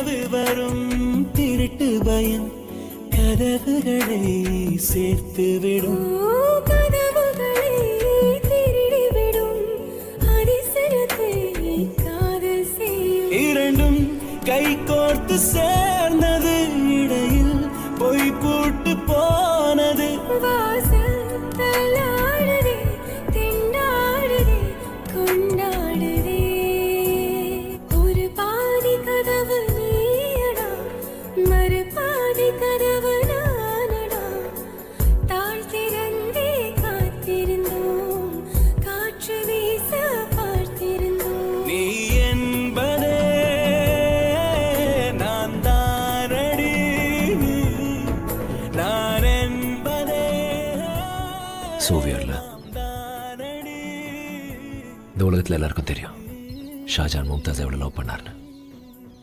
இரவு வரும் திருட்டு பயம் கதவுகளை சேர்த்து விடும். கதவுகளை திருடிவிடும் அதிசயத்தை காதல் செய்யும். இரண்டும் கை கோர்த்து சேர்ந்தது, இடையில் பொய் பூட்டு போனது. வாசல் தள்ளாடுதே, திண்டாடுதே, கொண்டாடுதே. ஒரு பாதி கதவு நீயடா, மறு பாதி கதவு நானடா. தாழ் திறந்தே காத்திருந்தோம், காற்று வீச பார்த்திருந்தோம். நீ என்பதே நான் தானடி, நான் என்பதே சோவியர்ல தானடி. இந்த உலகத்தில் எல்லாருக்கும் தெரியும் ஷாஜான் மும்தாஸ் எவ்வளோ லவ் பண்ணார்னு.